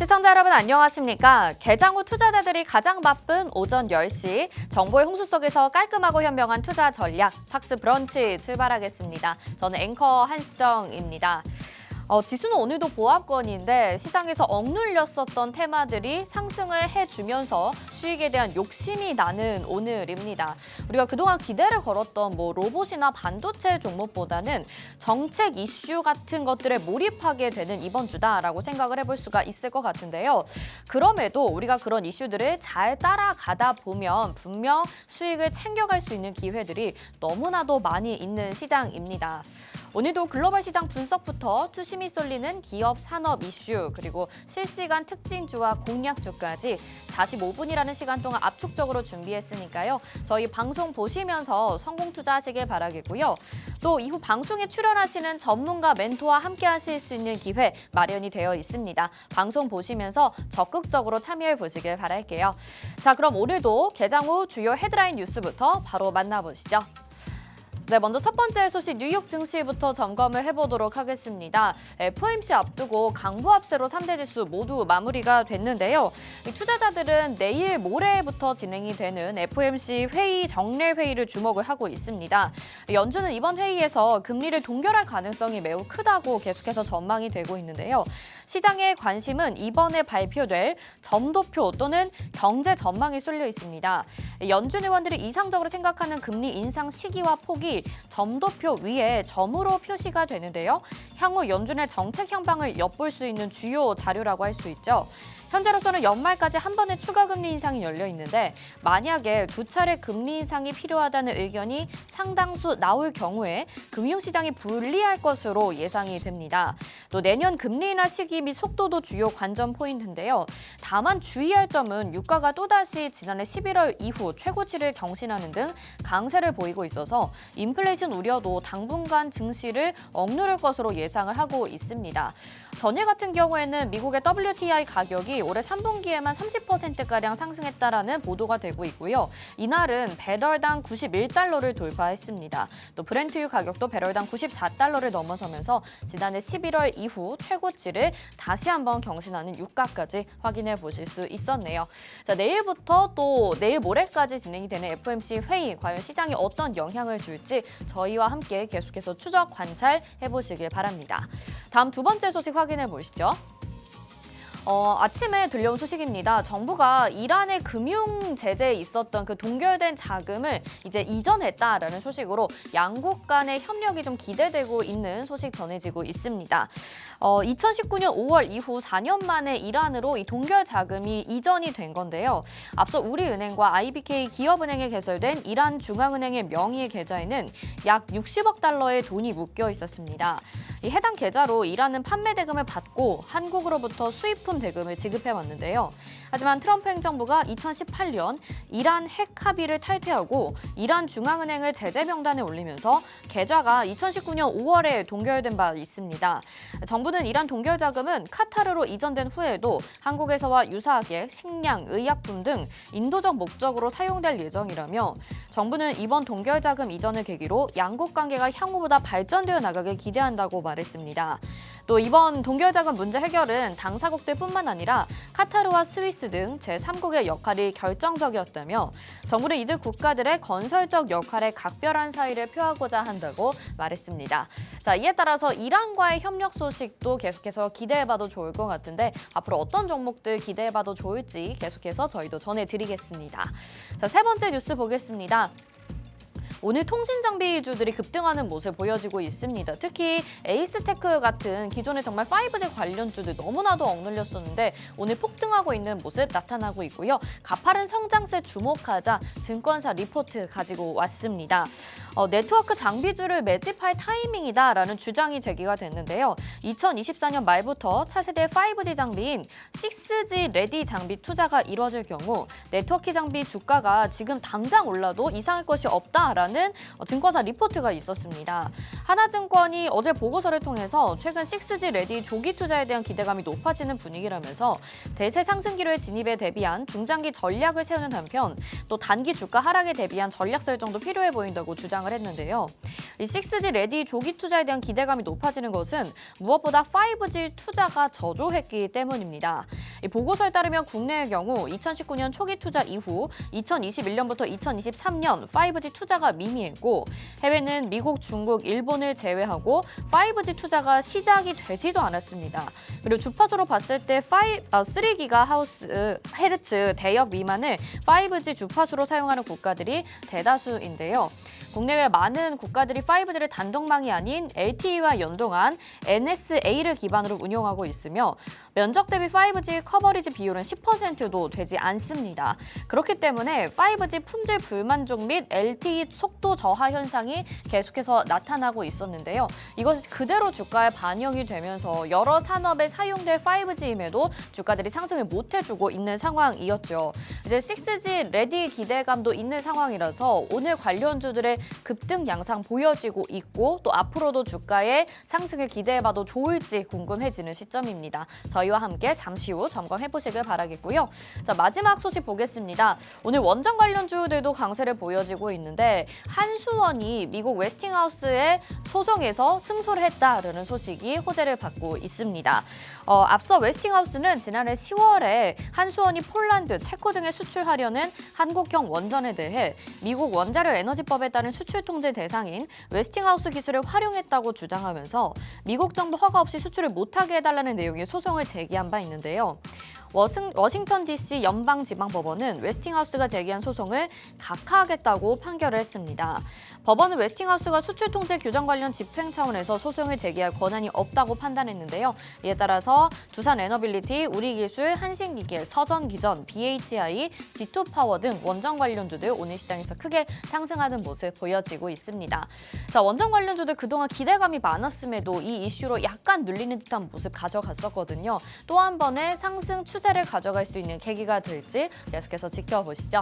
시청자 여러분 안녕하십니까? 개장 후 투자자들이 가장 바쁜 오전 10시 정보의 홍수 속에서 깔끔하고 현명한 투자 전략 팍스 브런치 출발하겠습니다. 저는 앵커 한수정입니다. 지수는 오늘도 보합권인데 시장에서 억눌렸었던 테마들이 상승을 해주면서 수익에 대한 욕심이 나는 오늘입니다. 우리가 그동안 기대를 걸었던 로봇이나 반도체 종목보다는 정책 이슈 같은 것들에 몰입하게 되는 이번 주다라고 생각을 해볼 수가 있을 것 같은데요. 그럼에도 우리가 그런 이슈들을 잘 따라가다 보면 분명 수익을 챙겨갈 수 있는 기회들이 너무나도 많이 있는 시장입니다. 오늘도 글로벌 시장 분석부터 투심이 쏠리는 기업 산업 이슈 그리고 실시간 특징주와 공략주까지 45분이라는 시간 동안 압축적으로 준비했으니까요. 저희 방송 보시면서 성공 투자하시길 바라겠고요. 또 이후 방송에 출연하시는 전문가 멘토와 함께 하실 수 있는 기회 마련이 되어 있습니다. 방송 보시면서 적극적으로 참여해 보시길 바랄게요. 자, 그럼 오늘도 개장 후 주요 헤드라인 뉴스부터 바로 만나보시죠. 네, 먼저 첫 번째 소식 뉴욕 증시부터 점검을 해보도록 하겠습니다. FOMC 앞두고 강보합세로 3대 지수 모두 마무리가 됐는데요. 투자자들은 내일 모레부터 진행이 되는 FOMC 회의 정례 회의를 주목을 하고 있습니다. 연준은 이번 회의에서 금리를 동결할 가능성이 매우 크다고 계속해서 전망이 되고 있는데요. 시장의 관심은 이번에 발표될 점도표 또는 경제 전망이 쏠려 있습니다. 연준 의원들이 이상적으로 생각하는 금리 인상 시기와 폭이 점도표 위에 점으로 표시가 되는데요. 향후 연준의 정책 향방을 엿볼 수 있는 주요 자료라고 할 수 있죠. 현재로서는 연말까지 한 번의 추가 금리 인상이 열려 있는데 만약에 두 차례 금리 인상이 필요하다는 의견이 상당수 나올 경우에 금융시장이 불리할 것으로 예상이 됩니다. 또 내년 금리 인하 시기 및 속도도 주요 관전 포인트인데요. 다만 주의할 점은 유가가 또다시 지난해 11월 이후 최고치를 경신하는 등 강세를 보이고 있어서 인플레이션 우려도 당분간 증시를 억누를 것으로 예상을 하고 있습니다. 전일 같은 경우에는 미국의 WTI 가격이 올해 3분기에만 30%가량 상승했다라는 보도가 되고 있고요. 이날은 배럴당 91달러를 돌파했습니다. 또 브렌트유 가격도 배럴당 94달러를 넘어서면서 지난해 11월 이후 최고치를 다시 한번 경신하는 유가까지 확인해 보실 수 있었네요. 자, 내일부터 또 내일 모레까지 진행이 되는 FOMC 회의 과연 시장에 어떤 영향을 줄지 저희와 함께 계속해서 추적 관찰해 보시길 바랍니다. 다음 두 번째 소식 확인해 보시죠. 아침에 들려온 소식입니다. 정부가 이란의 금융 제재에 있었던 그 동결된 자금을 이제 이전했다라는 소식으로 양국 간의 협력이 좀 기대되고 있는 소식 전해지고 있습니다. 2019년 5월 이후 4년 만에 이란으로 이 동결 자금이 이전이 된 건데요. 앞서 우리은행과 IBK 기업은행에 개설된 이란 중앙은행의 명의의 계좌에는 약 60억 달러의 돈이 묶여 있었습니다. 이 해당 계좌로 이란은 판매 대금을 받고 한국으로부터 수입품 대금을 지급해 왔는데요. 하지만 트럼프 행정부가 2018년 이란 핵 합의를 탈퇴하고 이란 중앙은행을 제재 명단에 올리면서 계좌가 2019년 5월에 동결된 바 있습니다. 정부는 이란 동결 자금은 카타르로 이전된 후에도 한국에서와 유사하게 식량, 의약품 등 인도적 목적으로 사용될 예정이라며 정부는 이번 동결 자금 이전을 계기로 양국 관계가 향후보다 발전되어 나가길 기대한다고 말했습니다. 또 이번 동결 자금 문제 해결은 당사국들뿐만 아니라 카타르와 스위스 등 제3국의 역할이 결정적이었다며 정부는 이들 국가들의 건설적 역할에 각별한 사의를 표하고자 한다고 말했습니다. 자, 이에 따라서 이란과의 협력 소식도 계속해서 기대해봐도 좋을 것 같은데 앞으로 어떤 종목들 기대해봐도 좋을지 계속해서 저희도 전해드리겠습니다. 자, 세 번째 뉴스 보겠습니다. 오늘 통신장비주들이 급등하는 모습 보여지고 있습니다. 특히 에이스테크 같은 기존의 정말 5G 관련주들 너무나도 억눌렸었는데 오늘 폭등하고 있는 모습 나타나고 있고요. 가파른 성장세 주목하자 증권사 리포트 가지고 왔습니다. 네트워크 장비주를 매집할 타이밍이다라는 주장이 제기가 됐는데요. 2024년 말부터 차세대 5G 장비인 6G 레디 장비 투자가 이뤄질 경우 네트워크 장비 주가가 지금 당장 올라도 이상할 것이 없다라는 증권사 리포트가 있었습니다. 하나증권이 어제 보고서를 통해서 최근 6G 레디 조기 투자에 대한 기대감이 높아지는 분위기라면서 대세 상승기로의 진입에 대비한 중장기 전략을 세우는 한편 또 단기 주가 하락에 대비한 전략 설정도 필요해 보인다고 주장 주장을 했는데요. 이 6G 레디 조기 투자에 대한 기대감이 높아지는 것은 무엇보다 5G 투자가 저조했기 때문입니다. 이 보고서에 따르면 국내의 경우 2019년 초기 투자 이후 2021년부터 2023년 5G 투자가 미미했고 해외는 미국, 중국, 일본을 제외하고 5G 투자가 시작이 되지도 않았습니다. 그리고 주파수로 봤을 때 3GHz 대역 미만을 5G 주파수로 사용하는 국가들이 대다수인데요. 국내외 많은 국가들이 5G를 단독망이 아닌 LTE와 연동한 NSA를 기반으로 운용하고 있으며 면적 대비 5G 커버리지 비율은 10%도 되지 않습니다. 그렇기 때문에 5G 품질 불만족 및 LTE 속도 저하 현상이 계속해서 나타나고 있었는데요. 이것이 그대로 주가에 반영이 되면서 여러 산업에 사용될 5G임에도 주가들이 상승을 못 해주고 있는 상황이었죠. 이제 6G 레디 기대감도 있는 상황이라서 오늘 관련주들의 급등 양상 보여지고 있고 또 앞으로도 주가의 상승을 기대해봐도 좋을지 궁금해지는 시점입니다. 저희와 함께 잠시 후 점검해 보시길 바라겠고요. 자, 마지막 소식 보겠습니다. 오늘 원전 관련주들도 강세를 보여지고 있는데 한수원이 미국 웨스팅하우스의 소송에서 승소를 했다라는 소식이 호재를 받고 있습니다. 앞서 웨스팅하우스는 지난해 10월에 한수원이 폴란드, 체코 등에 수출하려는 한국형 원전에 대해 미국 원자력 에너지법에 따른 수출 통제 대상인 웨스팅하우스 기술을 활용했다고 주장하면서 미국 정부 허가 없이 수출을 못하게 해달라는 내용의 소송을 제기한 바 있는데요. 워싱턴 DC 연방지방법원은 웨스팅하우스가 제기한 소송을 각하하겠다고 판결을 했습니다. 법원은 웨스팅하우스가 수출 통제 규정 관련 집행 차원에서 소송을 제기할 권한이 없다고 판단했는데요. 이에 따라서 두산 에너빌리티, 우리기술, 한신기계, 서전기전, BHI, G2파워 등 원전 관련주들 오늘 시장에서 크게 상승하는 모습 보여지고 있습니다. 자, 원전 관련주들 그동안 기대감이 많았음에도 이 이슈로 약간 눌리는 듯한 모습 가져갔었거든요. 또 한 번의 상승 추세를 가져갈 수 있는 계기가 될지 계속해서 지켜보시죠.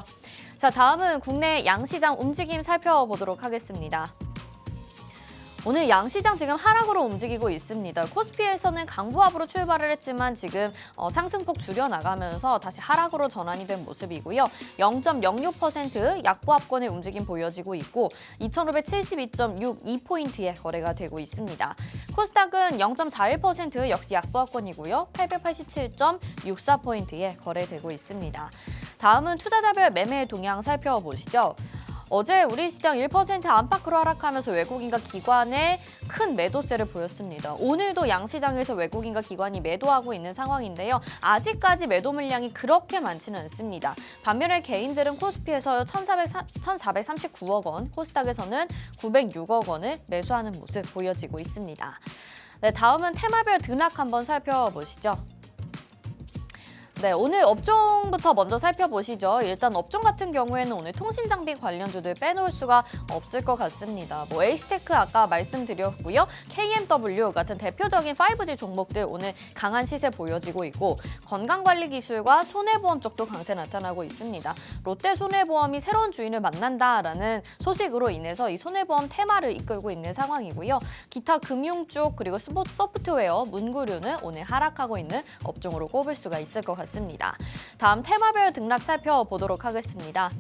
자, 다음은 국내 양시장 움직임 살펴보도록 하겠습니다. 오늘 양시장 지금 하락으로 움직이고 있습니다. 코스피에서는 강보합으로 출발을 했지만 지금 상승폭 줄여나가면서 다시 하락으로 전환이 된 모습이고요. 0.06% 약보합권의 움직임 보여지고 있고 2,572.62포인트에 거래가 되고 있습니다. 코스닥은 0.41% 역시 약보합권이고요. 887.64포인트에 거래되고 있습니다. 다음은 투자자별 매매 동향 살펴보시죠. 어제 우리 시장 1% 안팎으로 하락하면서 외국인과 기관의 큰 매도세를 보였습니다. 오늘도 양시장에서 외국인과 기관이 매도하고 있는 상황인데요. 아직까지 매도 물량이 그렇게 많지는 않습니다. 반면에 개인들은 코스피에서 1,439억 원, 코스닥에서는 906억 원을 매수하는 모습 보여지고 있습니다. 네, 다음은 테마별 등락 한번 살펴보시죠. 네, 오늘 업종부터 먼저 살펴보시죠. 일단 업종 같은 경우에는 오늘 통신장비 관련주들 빼놓을 수가 없을 것 같습니다. 에이스테크 아까 말씀드렸고요. KMW 같은 대표적인 5G 종목들 오늘 강한 시세 보여지고 있고 건강관리기술과 손해보험 쪽도 강세 나타나고 있습니다. 롯데손해보험이 새로운 주인을 만난다라는 소식으로 인해서 이 손해보험 테마를 이끌고 있는 상황이고요. 기타 금융 쪽 그리고 스포츠 소프트웨어, 문구류는 오늘 하락하고 있는 업종으로 꼽을 수가 있을 것 같습니다. 다음 테마별 등락 살펴보도록 하겠습니다.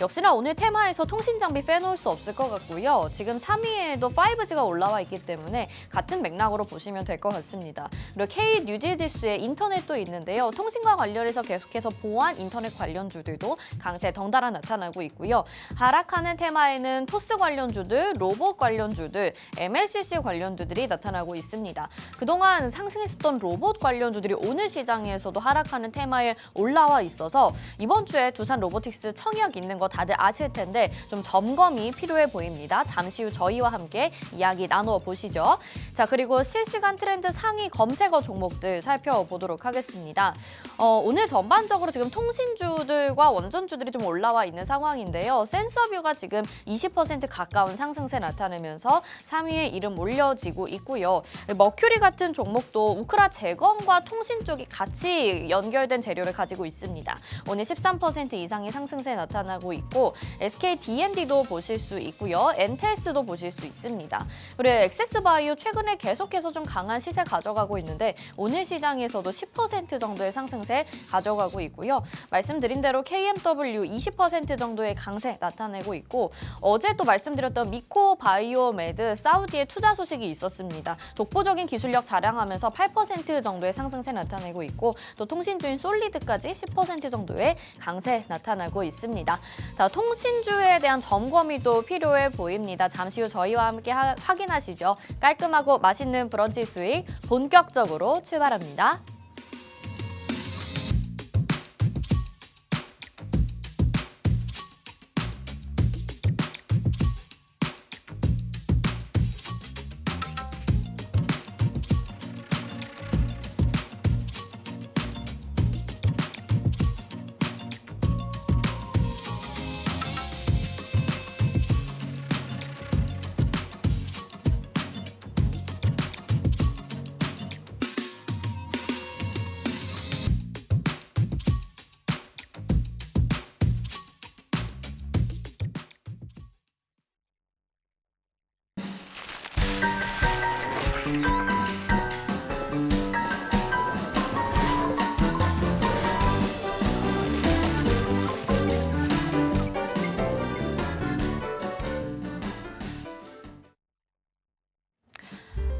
역시나 오늘 테마에서 통신장비 빼놓을 수 없을 것 같고요. 지금 3위에도 5G가 올라와 있기 때문에 같은 맥락으로 보시면 될 것 같습니다. 그리고 K뉴질지수의 인터넷도 있는데요. 통신과 관련해서 계속해서 보안 인터넷 관련주들도 강세 덩달아 나타나고 있고요. 하락하는 테마에는 토스 관련주들, 로봇 관련주들, MLCC 관련주들이 나타나고 있습니다. 그동안 상승했었던 로봇 관련주들이 오늘 시장에서도 하락하는 테마에 올라와 있어서 이번 주에 두산 로보틱스 청약 있는 거 다들 아실 텐데 좀 점검이 필요해 보입니다. 잠시 후 저희와 함께 이야기 나누어 보시죠. 자, 그리고 실시간 트렌드 상위 검색어 종목들 살펴보도록 하겠습니다. 오늘 전반적으로 지금 통신주들과 원전주들이 좀 올라와 있는 상황인데요. 센서뷰가 지금 20% 가까운 상승세 나타내면서 3위에 이름 올려지고 있고요. 머큐리 같은 종목도 우크라 재건과 통신 쪽이 같이 연결된 재료를 가지고 있습니다. 오늘 13% 이상의 상승세 나타나고 있고 있고 SK D&D도 보실 수 있고요. 엔텔스도 보실 수 있습니다. 그리고 엑세스바이오 최근에 계속해서 좀 강한 시세 가져가고 있는데 오늘 시장에서도 10% 정도의 상승세 가져가고 있고요. 말씀드린 대로 KMW 20% 정도의 강세 나타내고 있고 어제도 말씀드렸던 미코바이오메드 사우디의 투자 소식이 있었습니다. 독보적인 기술력 자랑하면서 8% 정도의 상승세 나타내고 있고 또 통신주인 솔리드까지 10% 정도의 강세 나타나고 있습니다. 자, 통신주에 대한 점검이 또 필요해 보입니다. 잠시 후 저희와 함께 확인하시죠. 깔끔하고 맛있는 브런치 수익 본격적으로 출발합니다.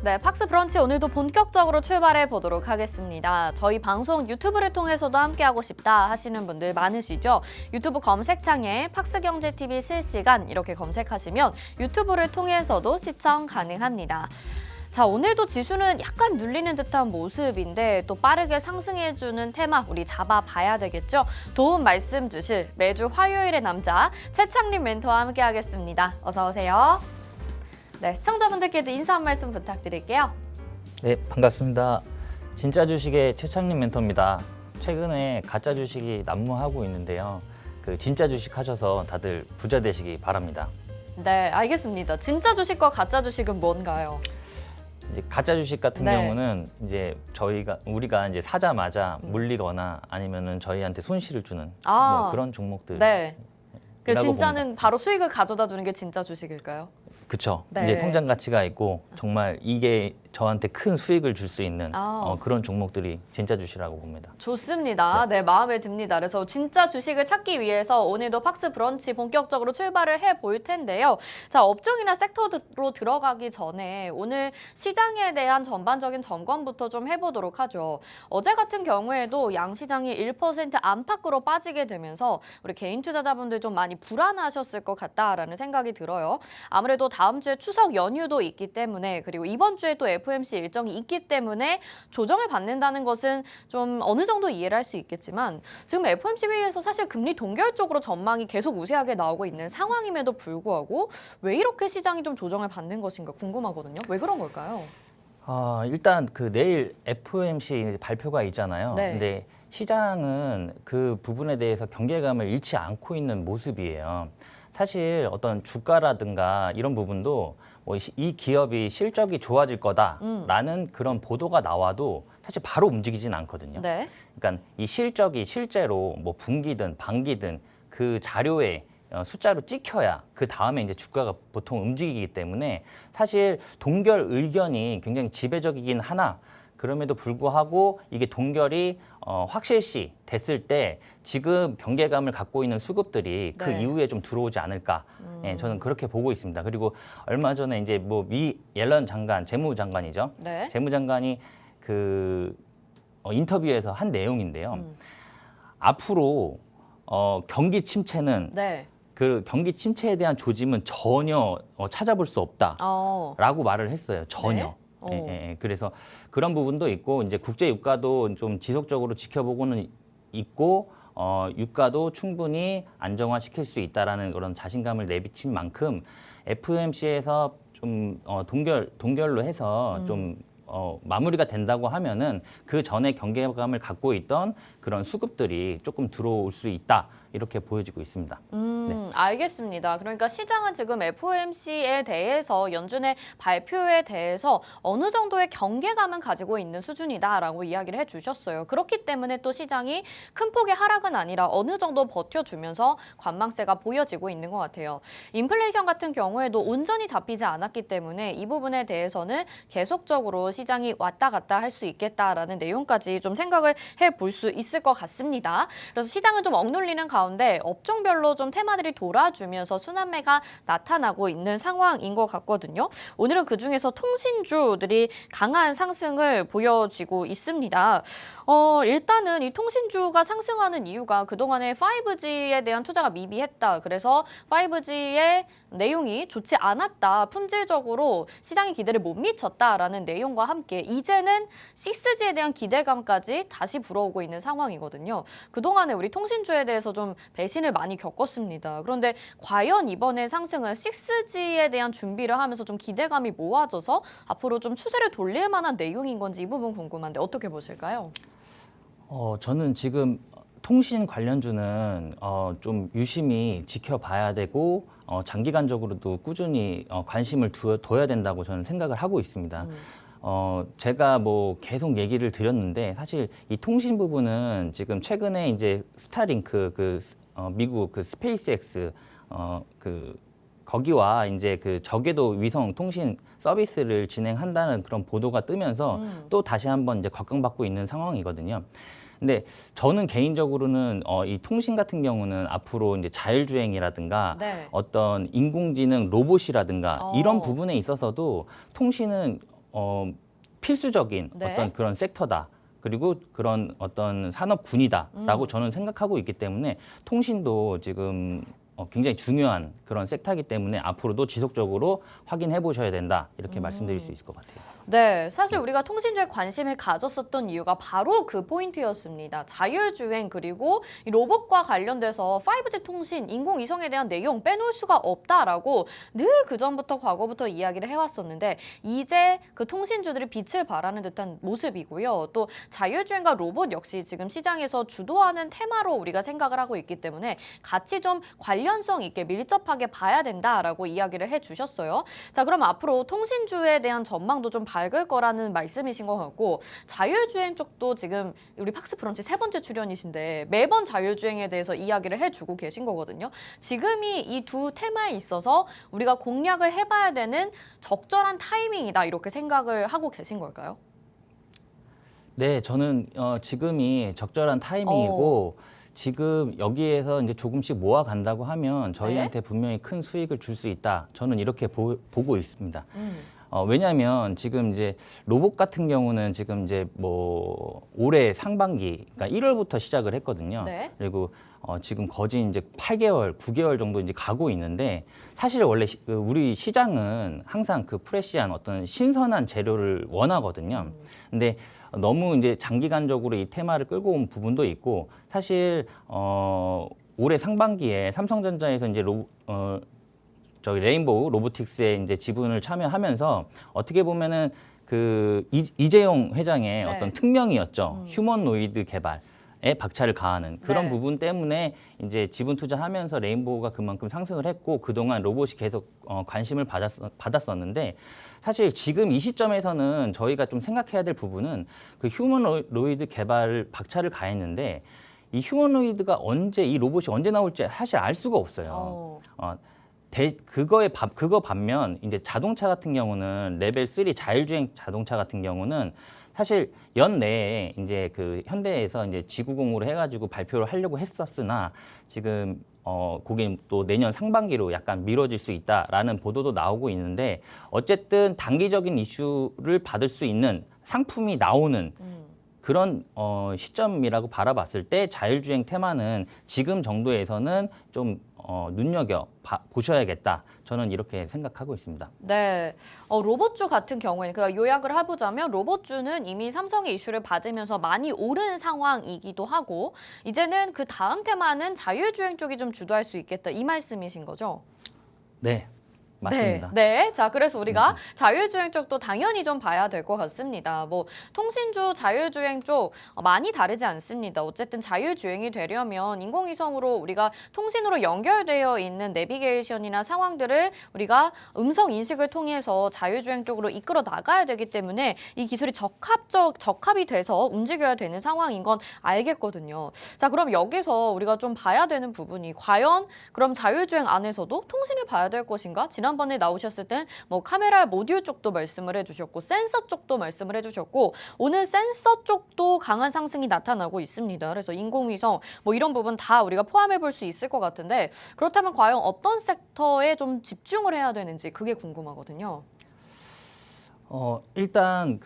네, 팍스 브런치 오늘도 본격적으로 출발해 보도록 하겠습니다. 저희 방송 유튜브를 통해서도 함께하고 싶다 하시는 분들 많으시죠? 유튜브 검색창에 팍스경제TV 실시간 이렇게 검색하시면 유튜브를 통해서도 시청 가능합니다. 자, 오늘도 지수는 약간 눌리는 듯한 모습인데 또 빠르게 상승해주는 테마 우리 잡아봐야 되겠죠? 도움 말씀 주실 매주 화요일의 남자 최창림 멘토와 함께하겠습니다. 어서 오세요. 네, 시청자분들께도 인사 한 말씀 부탁드릴게요. 네, 반갑습니다. 진짜 주식의 최창림 멘토입니다. 최근에 가짜 주식이 난무하고 있는데요. 그 진짜 주식 하셔서 다들 부자 되시기 바랍니다. 네, 알겠습니다. 진짜 주식과 가짜 주식은 뭔가요? 이제 가짜 주식 같은 네. 경우는 이제 우리가 이제 사자마자 물리거나 아니면은 저희한테 손실을 주는 뭐 그런 종목들. 네. 그 진짜는 봅니다. 바로 수익을 가져다 주는 게 진짜 주식일까요? 그렇죠. 네. 이제 성장 가치가 있고 정말 이게 저한테 큰 수익을 줄 수 있는 그런 종목들이 진짜 주식이라고 봅니다. 좋습니다. 네, 마음에 듭니다. 그래서 진짜 주식을 찾기 위해서 오늘도 팍스 브런치 본격적으로 출발을 해볼 텐데요. 자, 업종이나 섹터로 들어가기 전에 오늘 시장에 대한 전반적인 점검부터 좀 해보도록 하죠. 어제 같은 경우에도 양시장이 1% 안팎으로 빠지게 되면서 우리 개인 투자자분들 좀 많이 불안하셨을 것 같다라는 생각이 들어요. 아무래도 다음 주에 추석 연휴도 있기 때문에 그리고 이번 주에 또 FOMC 일정이 있기 때문에 조정을 받는다는 것은 좀 어느 정도 이해를 할 수 있겠지만 지금 FOMC 회의에서 사실 금리 동결 쪽으로 전망이 계속 우세하게 나오고 있는 상황임에도 불구하고 왜 이렇게 시장이 좀 조정을 받는 것인가 궁금하거든요. 왜 그런 걸까요? 일단 그 내일 FOMC 발표가 있잖아요. 네. 근데 시장은 그 부분에 대해서 경계감을 잃지 않고 있는 모습이에요. 사실 어떤 주가라든가 이런 부분도 뭐 이 기업이 실적이 좋아질 거다라는 그런 보도가 나와도 사실 바로 움직이진 않거든요. 네. 그러니까 이 실적이 실제로 뭐 분기든 반기든 그 자료에 숫자로 찍혀야 그 다음에 이제 주가가 보통 움직이기 때문에 사실 동결 의견이 굉장히 지배적이긴 하나 그럼에도 불구하고 이게 동결이 확실시 됐을 때 지금 경계감을 갖고 있는 수급들이 그 네. 이후에 좀 들어오지 않을까. 예, 저는 그렇게 보고 있습니다. 그리고 얼마 전에 이제 뭐 미 옐런 장관, 재무장관이죠. 네. 재무장관이 그 인터뷰에서 한 내용인데요. 앞으로 경기 침체는 네. 그 경기 침체에 대한 조짐은 전혀 찾아볼 수 없다라고 말을 했어요. 전혀. 네? 그래서 그런 부분도 있고 이제 국제 유가도 좀 지속적으로 지켜보고는 있고 유가도 충분히 안정화시킬 수 있다라는 그런 자신감을 내비친 만큼 FOMC에서 좀 동결로 해서 좀 마무리가 된다고 하면은 그 전에 경계감을 갖고 있던 그런 수급들이 조금 들어올 수 있다. 이렇게 보여지고 있습니다. 알겠습니다. 그러니까 시장은 지금 FOMC에 대해서 연준의 발표에 대해서 어느 정도의 경계감은 가지고 있는 수준이다라고 이야기를 해주셨어요. 그렇기 때문에 또 시장이 큰 폭의 하락은 아니라 어느 정도 버텨주면서 관망세가 보여지고 있는 것 같아요. 인플레이션 같은 경우에도 온전히 잡히지 않았기 때문에 이 부분에 대해서는 계속적으로 시장이 왔다 갔다 할 수 있겠다라는 내용까지 좀 생각을 해볼 수 있을 것 같습니다. 그래서 시장은 좀 억눌리는 가운데 업종별로 좀 테마들이 돌아주면서 순환매가 나타나고 있는 상황인 것 같거든요. 오늘은 그중에서 통신주들이 강한 상승을 보여지고 있습니다. 일단은 이 통신주가 상승하는 이유가 그동안에 5G에 대한 투자가 미비했다. 그래서 5G의 내용이 좋지 않았다. 품질적으로 시장의 기대를 못 미쳤다라는 내용과 함께 이제는 6G에 대한 기대감까지 다시 불어오고 있는 상황이거든요. 그동안에 우리 통신주에 대해서 좀 배신을 많이 겪었습니다. 그런데 과연 이번에 상승은 6G에 대한 준비를 하면서 좀 기대감이 모아져서 앞으로 좀 추세를 돌릴 만한 내용인 건지 이 부분 궁금한데 어떻게 보실까요? 저는 지금 통신 관련주는 좀 유심히 지켜봐야 되고 장기간적으로도 꾸준히 관심을 둬야 된다고 저는 생각을 하고 있습니다. 제가 뭐 계속 얘기를 드렸는데 사실 이 통신 부분은 지금 최근에 이제 스타링크 미국 그 스페이스X 거기와 이제 그 저궤도 위성 통신 서비스를 진행한다는 그런 보도가 뜨면서 또 다시 한번 이제 곽강받고 있는 상황이거든요. 근데 저는 개인적으로는 이 통신 같은 경우는 앞으로 이제 자율주행이라든가 네. 어떤 인공지능 로봇이라든가 이런 부분에 있어서도 통신은 필수적인 네. 어떤 그런 섹터다. 그리고 그런 어떤 산업군이다라고 저는 생각하고 있기 때문에 통신도 지금 굉장히 중요한 그런 섹터이기 때문에 앞으로도 지속적으로 확인해 보셔야 된다. 이렇게 말씀드릴 수 있을 것 같아요. 네, 사실 우리가 통신주에 관심을 가졌었던 이유가 바로 그 포인트였습니다. 자율주행 그리고 이 로봇과 관련돼서 5G 통신, 인공위성에 대한 내용 빼놓을 수가 없다라고 늘 그전부터 과거부터 이야기를 해왔었는데 이제 그 통신주들이 빛을 발하는 듯한 모습이고요. 또 자율주행과 로봇 역시 지금 시장에서 주도하는 테마로 우리가 생각을 하고 있기 때문에 같이 좀 관련성 있게 밀접하게 봐야 된다라고 이야기를 해주셨어요. 자, 그럼 앞으로 통신주에 대한 전망도 좀 밝을 거라는 말씀이신 것 같고 자율주행 쪽도 지금 우리 팍스 브런치 3번째 출연이신데 매번 자율주행에 대해서 이야기를 해주고 계신 거거든요. 지금이 이 두 테마에 있어서 우리가 공략을 해봐야 되는 적절한 타이밍이다 이렇게 생각을 하고 계신 걸까요? 네, 저는 지금이 적절한 타이밍이고 지금 여기에서 이제 조금씩 모아간다고 하면 저희한테 분명히 큰 수익을 줄 수 있다. 저는 이렇게 보고 있습니다. 왜냐하면 지금 이제 로봇 같은 경우는 지금 이제 뭐 올해 상반기, 그러니까 1월부터 시작을 했거든요. 네. 그리고 지금 거진 이제 8개월, 9개월 정도 이제 가고 있는데 사실 원래 우리 시장은 항상 그 프레시한 어떤 신선한 재료를 원하거든요. 근데 너무 이제 장기간적으로 이 테마를 끌고 온 부분도 있고 사실 올해 상반기에 삼성전자에서 이제 저기 레인보우 로보틱스에 이제 지분을 참여하면서 어떻게 보면은 그 이재용 회장의 네. 어떤 특명이었죠. 휴머노이드 개발에 박차를 가하는 그런 네. 부분 때문에 이제 지분 투자하면서 레인보우가 그만큼 상승을 했고 그동안 로봇이 계속 관심을 받았었는데 사실 지금 이 시점에서는 저희가 좀 생각해야 될 부분은 그 휴머노이드 개발을 박차를 가했는데 이 휴머노이드가 이 로봇이 언제 나올지 사실 알 수가 없어요. 그거 반면 이제 자동차 같은 경우는 레벨 3 자율주행 자동차 같은 경우는 사실 연내에 이제 그 현대에서 이제 지구공으로 해가지고 발표를 하려고 했었으나 지금 그게 또 내년 상반기로 약간 미뤄질 수 있다라는 보도도 나오고 있는데 어쨌든 단기적인 이슈를 받을 수 있는 상품이 나오는 그런 시점이라고 바라봤을 때 자율주행 테마는 지금 정도에서는 좀 눈여겨 보셔야겠다. 저는 이렇게 생각하고 있습니다. 네, 로봇주 같은 경우에는 그러니까 요약을 해보자면 로봇주는 이미 삼성의 이슈를 받으면서 많이 오른 상황이기도 하고 이제는 그 다음 테마는 자율주행 쪽이 좀 주도할 수 있겠다 이 말씀이신 거죠? 네. 맞습니다. 네. 자, 그래서 우리가 자율주행 쪽도 당연히 좀 봐야 될 것 같습니다. 뭐 통신주 자율주행 쪽 많이 다르지 않습니다. 어쨌든 자율주행이 되려면 인공위성으로 우리가 통신으로 연결되어 있는 내비게이션이나 상황들을 우리가 음성 인식을 통해서 자율주행 쪽으로 이끌어 나가야 되기 때문에 이 기술이 적합이 돼서 움직여야 되는 상황인 건 알겠거든요. 자, 그럼 여기서 우리가 좀 봐야 되는 부분이 과연 그럼 자율주행 안에서도 통신을 봐야 될 것인가? 지난번에 나오셨을 땐 뭐 카메라 모듈 쪽도 말씀을 해주셨고 센서 쪽도 말씀을 해주셨고 오늘 센서 쪽도 강한 상승이 나타나고 있습니다. 그래서 인공위성 뭐 이런 부분 다 우리가 포함해 볼 수 있을 것 같은데 그렇다면 과연 어떤 섹터에 좀 집중을 해야 되는지 그게 궁금하거든요. 일단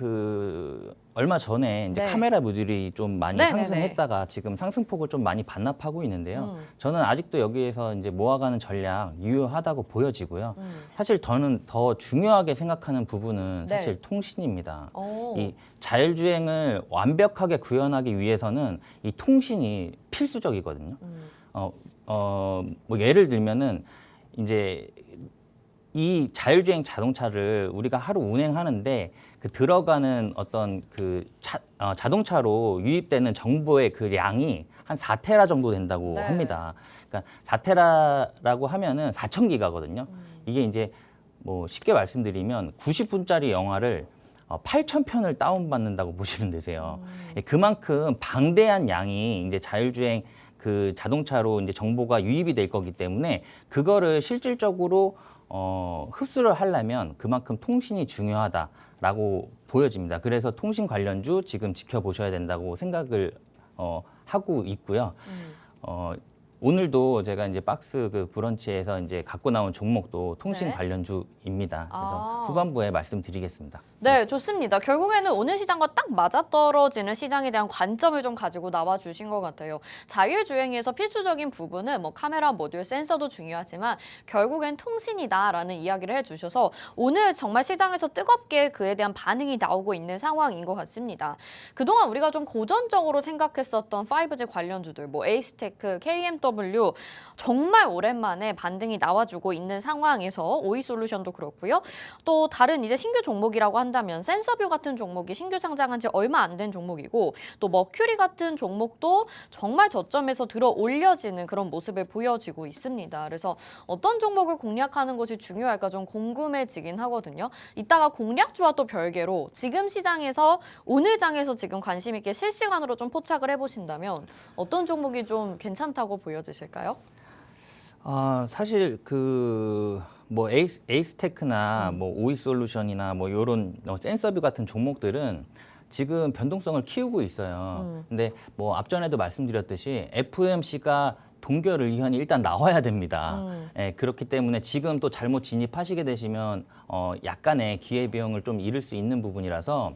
얼마 전에 이제 네. 카메라 모듈이 좀 많이 네네네. 상승했다가 지금 상승폭을 좀 많이 반납하고 있는데요. 저는 아직도 여기에서 이제 모아가는 전략 유효하다고 보여지고요. 사실 저는 더 중요하게 생각하는 부분은 네. 사실 통신입니다. 오. 이 자율주행을 완벽하게 구현하기 위해서는 이 통신이 필수적이거든요. 뭐 예를 들면은 이제 이 자율주행 자동차를 우리가 하루 운행하는데 그 들어가는 어떤 자동차로 유입되는 정보의 그 양이 한 4테라 정도 된다고 네. 합니다. 그러니까 4테라라고 하면은 4,000기가거든요. 이게 이제 뭐 쉽게 말씀드리면 90분짜리 영화를 8,000편을 다운받는다고 보시면 되세요. 그만큼 방대한 양이 이제 자율주행 그 자동차로 이제 정보가 유입이 될 거기 때문에 그거를 실질적으로 흡수를 하려면 그만큼 통신이 중요하다라고 보여집니다. 그래서 통신 관련주 지금 지켜보셔야 된다고 생각을 하고 있고요. 오늘도 제가 이제 박스 그 브런치에서 이제 갖고 나온 종목도 통신 네. 관련주입니다. 그래서 아. 후반부에 말씀드리겠습니다. 네, 좋습니다. 결국에는 오늘 시장과 딱 맞아떨어지는 시장에 대한 관점을 좀 가지고 나와 주신 것 같아요. 자율주행에서 필수적인 부분은 뭐 카메라 모듈, 센서도 중요하지만 결국엔 통신이다라는 이야기를 해주셔서 오늘 정말 시장에서 뜨겁게 그에 대한 반응이 나오고 있는 상황인 것 같습니다. 그동안 우리가 좀 고전적으로 생각했었던 5G 관련주들, 뭐 에이스테크, KMW 정말 오랜만에 반등이 나와주고 있는 상황에서 오이솔루션도 그렇고요. 또 다른 이제 신규 종목이라고 한다면 센서뷰 같은 종목이 신규 상장한 지 얼마 안 된 종목이고 또 머큐리 같은 종목도 정말 저점에서 들어 올려지는 그런 모습을 보여지고 있습니다. 그래서 어떤 종목을 공략하는 것이 중요할까 좀 궁금해지긴 하거든요. 이따가 공략주와 또 별개로 지금 시장에서 오늘 장에서 지금 관심 있게 실시간으로 좀 포착을 해보신다면 어떤 종목이 좀 괜찮다고 보여지실까요? 사실 뭐 에이스테크나 뭐 오이솔루션이나 뭐 요런 센서뷰 같은 종목들은 지금 변동성을 키우고 있어요. 근데 뭐 앞전에도 말씀드렸듯이 FOMC가 동결 의견이 일단 나와야 됩니다. 예, 그렇기 때문에 지금 또 잘못 진입하시게 되시면 약간의 기회비용을 좀 잃을 수 있는 부분이라서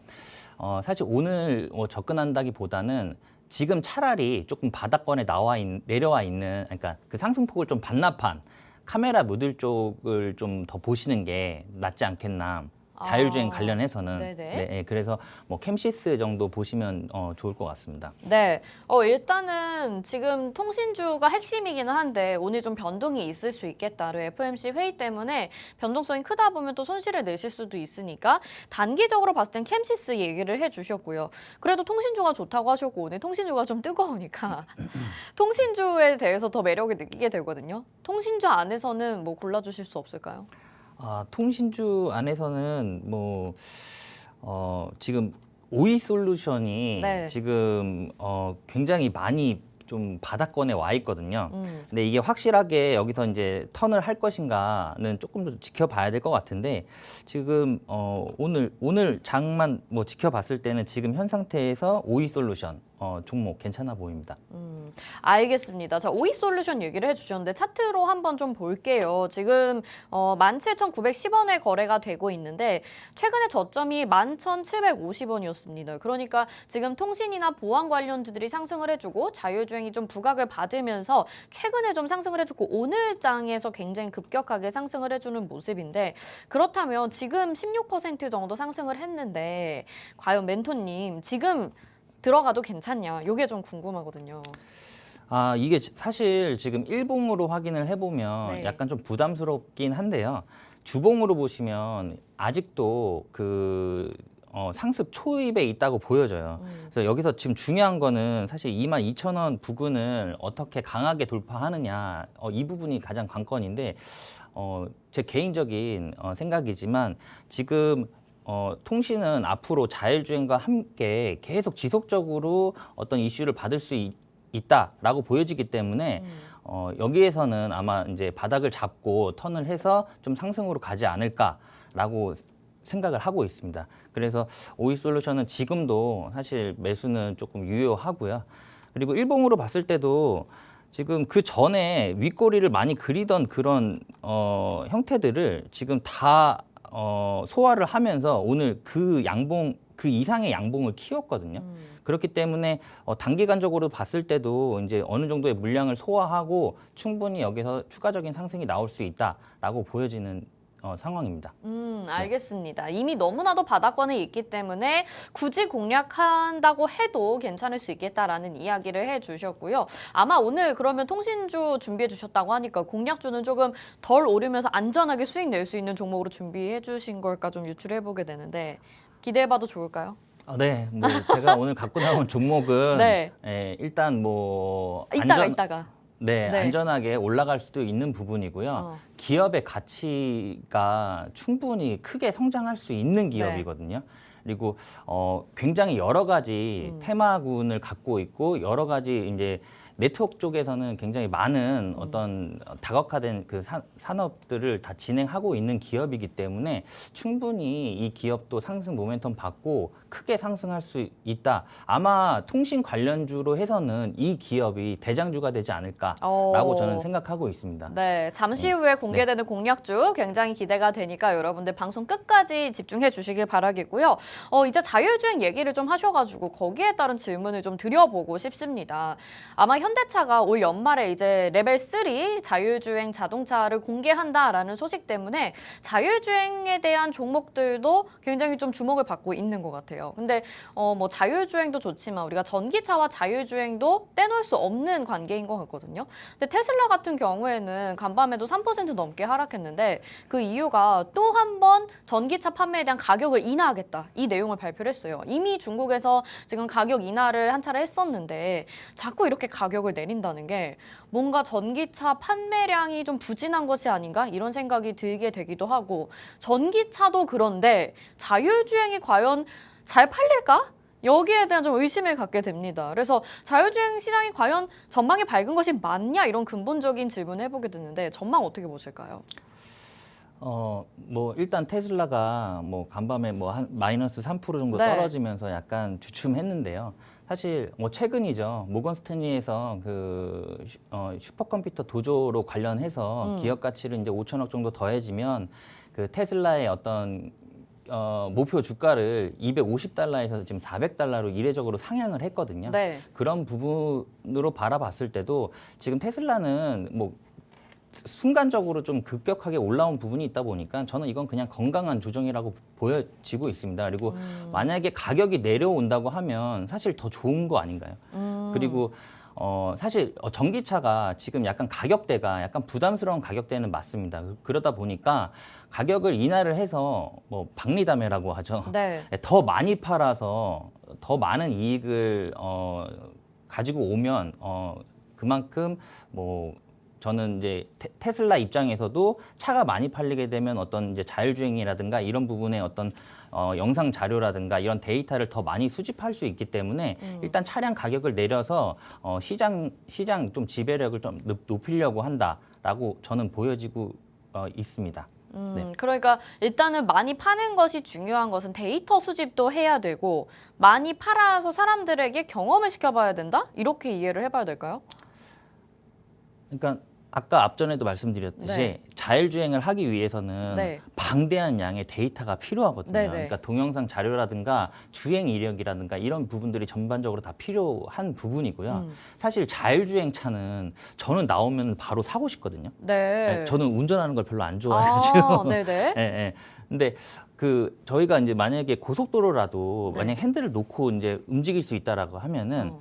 사실 오늘 접근한다기보다는 지금 차라리 조금 바닥권에 내려와 있는, 그러니까 그 상승폭을 좀 반납한 카메라 모듈 쪽을 좀 더 보시는 게 낫지 않겠나. 자율주행 관련해서는. 네네. 네, 그래서 뭐 캠시스 정도 보시면 좋을 것 같습니다. 네, 일단은 지금 통신주가 핵심이기는 한데 오늘 좀 변동이 있을 수 있겠다. FOMC 회의 때문에 변동성이 크다 보면 또 손실을 내실 수도 있으니까 단기적으로 봤을 땐 캠시스 얘기를 해주셨고요. 그래도 통신주가 좋다고 하셨고 오늘 통신주가 좀 뜨거우니까 통신주에 대해서 더 매력을 느끼게 되거든요. 통신주 안에서는 뭐 골라주실 수 없을까요? 통신주 안에서는 뭐 지금 오이솔루션이 네. 지금 굉장히 많이 좀 바닥권에 와 있거든요. 근데 이게 확실하게 여기서 이제 턴을 할 것인가는 조금 더 지켜봐야 될 것 같은데 지금 오늘 장만 뭐 지켜봤을 때는 지금 현 상태에서 오이솔루션 종목 괜찮아 보입니다. 알겠습니다. 자, 오이솔루션 얘기를 해주셨는데 차트로 한번 좀 볼게요. 지금 17,910원에 거래가 되고 있는데 최근에 저점이 11,750원이었습니다. 그러니까 지금 통신이나 보안 관련주들이 상승을 해주고 자율주행이 좀 부각을 받으면서 최근에 좀 상승을 해주고 오늘 장에서 굉장히 급격하게 상승을 해주는 모습인데 그렇다면 지금 16% 정도 상승을 했는데 과연 멘토님 지금 들어가도 괜찮냐? 이게 좀 궁금하거든요. 이게 사실 지금 일봉으로 확인을 해보면 네. 약간 좀 부담스럽긴 한데요. 주봉으로 보시면 아직도 그 상습 초입에 있다고 보여져요. 그래서 여기서 지금 중요한 거는 사실 22,000원 부근을 어떻게 강하게 돌파하느냐, 이 부분이 가장 관건인데, 제 개인적인 생각이지만 지금 통신은 앞으로 자율주행과 함께 계속 지속적으로 어떤 이슈를 받을 수 있다라고 보여지기 때문에 여기에서는 아마 이제 바닥을 잡고 턴을 해서 좀 상승으로 가지 않을까라고 생각을 하고 있습니다. 그래서 오이솔루션은 지금도 사실 매수는 조금 유효하고요. 그리고 일봉으로 봤을 때도 지금 그 전에 윗꼬리를 많이 그리던 그런 형태들을 지금 다 소화를 하면서 오늘 그 양봉 그 이상의 양봉을 키웠거든요. 그렇기 때문에 단기간적으로 봤을 때도 이제 어느 정도의 물량을 소화하고 충분히 여기서 추가적인 상승이 나올 수 있다라고 보여지는 상황입니다. 알겠습니다. 이미 너무나도 바닥권에 있기 때문에 굳이 공략한다고 해도 괜찮을 수 있겠다라는 이야기를 해주셨고요. 아마 오늘 그러면 통신주 준비해 주셨다고 하니까 공략주는 조금 덜 오르면서 안전하게 수익 낼 수 있는 종목으로 준비해 주신 걸까 좀 유출해 보게 되는데 기대해봐도 좋을까요? 네, 뭐 제가 오늘 갖고 나온 종목은 네. 일단 뭐 이따가. 네, 네. 안전하게 올라갈 수도 있는 부분이고요. 기업의 가치가 충분히 크게 성장할 수 있는 기업이거든요. 그리고 굉장히 여러 가지 테마군을 갖고 있고 여러 가지 이제 네트워크 쪽에서는 굉장히 많은 어떤 다각화된 그 산업들을 다 진행하고 있는 기업이기 때문에 충분히 이 기업도 상승 모멘텀 받고 크게 상승할 수 있다. 아마 통신 관련주로 해서는 이 기업이 대장주가 되지 않을까라고 저는 생각하고 있습니다. 네, 잠시 후에 공개되는 공략주 굉장히 기대가 되니까 여러분들 방송 끝까지 집중해 주시길 바라겠고요. 이제 자율주행 얘기를 좀 하셔가지고 거기에 따른 질문을 좀 드려보고 싶습니다. 아마 현대차가 올 연말에 이제 레벨 3 자율주행 자동차를 공개한다라는 소식 때문에 자율주행에 대한 종목들도 굉장히 좀 주목을 받고 있는 것 같아요. 근데 뭐 자율주행도 좋지만 우리가 전기차와 자율주행도 떼놓을 수 없는 관계인 것 같거든요. 근데 테슬라 같은 경우에는 간밤에도 3% 넘게 하락했는데 그 이유가 또 한 번 전기차 판매에 대한 가격을 인하하겠다. 이 내용을 발표를 했어요. 이미 중국에서 지금 가격 인하를 한 차례 했었는데 자꾸 이렇게 가격을 내린다는 게 뭔가 전기차 판매량이 좀 부진한 것이 아닌가 이런 생각이 들게 되기도 하고 전기차도 그런데 자율주행이 과연 잘 팔릴까? 여기에 대한 좀 의심을 갖게 됩니다. 그래서 자율주행 시장이 과연 전망이 밝은 것이 맞냐 이런 근본적인 질문을 해보게 되는데 전망 어떻게 보실까요? 뭐 일단 테슬라가 뭐 간밤에 뭐 한 마이너스 3% 정도 네. 떨어지면서 약간 주춤했는데요. 사실 뭐 최근이죠. 모건 스탠리에서 그 슈퍼컴퓨터 도조로 관련해서 기업 가치를 이제 5천억 정도 더해지면 그 테슬라의 어떤 목표 주가를 250달러에서 지금 400달러로 이례적으로 상향을 했거든요. 네. 그런 부분으로 바라봤을 때도 지금 테슬라는 뭐 순간적으로 좀 급격하게 올라온 부분이 있다 보니까 저는 이건 그냥 건강한 조정이라고 보여지고 있습니다. 그리고 만약에 가격이 내려온다고 하면 사실 더 좋은 거 아닌가요? 그리고 사실 전기차가 지금 약간 가격대가 약간 부담스러운 가격대는 맞습니다. 그러다 보니까 가격을 인하를 해서 뭐 박리담회라고 하죠. 네. 더 많이 팔아서 더 많은 이익을 가지고 오면 그만큼 뭐 저는 이제 테슬라 입장에서도 차가 많이 팔리게 되면 어떤 이제 자율주행이라든가 이런 부분에 어떤 영상 자료라든가 이런 데이터를 더 많이 수집할 수 있기 때문에 일단 차량 가격을 내려서 시장 좀 지배력을 좀 높이려고 한다라고 저는 보여지고 있습니다. 네. 그러니까 일단은 많이 파는 것이 중요한 것은 데이터 수집도 해야 되고 많이 팔아서 사람들에게 경험을 시켜봐야 된다? 이렇게 이해를 해봐야 될까요? 그러니까 아까 앞전에도 말씀드렸듯이 네. 자율주행을 하기 위해서는 네. 방대한 양의 데이터가 필요하거든요. 네네. 그러니까 동영상 자료라든가 주행 이력이라든가 이런 부분들이 전반적으로 다 필요한 부분이고요. 사실 자율주행 차는 저는 나오면 바로 사고 싶거든요. 네. 저는 운전하는 걸 별로 안 좋아해가지고. 네네. 예, 예. 근데 그 저희가 이제 만약에 고속도로라도 네. 만약 핸들을 놓고 이제 움직일 수 있다라고 하면은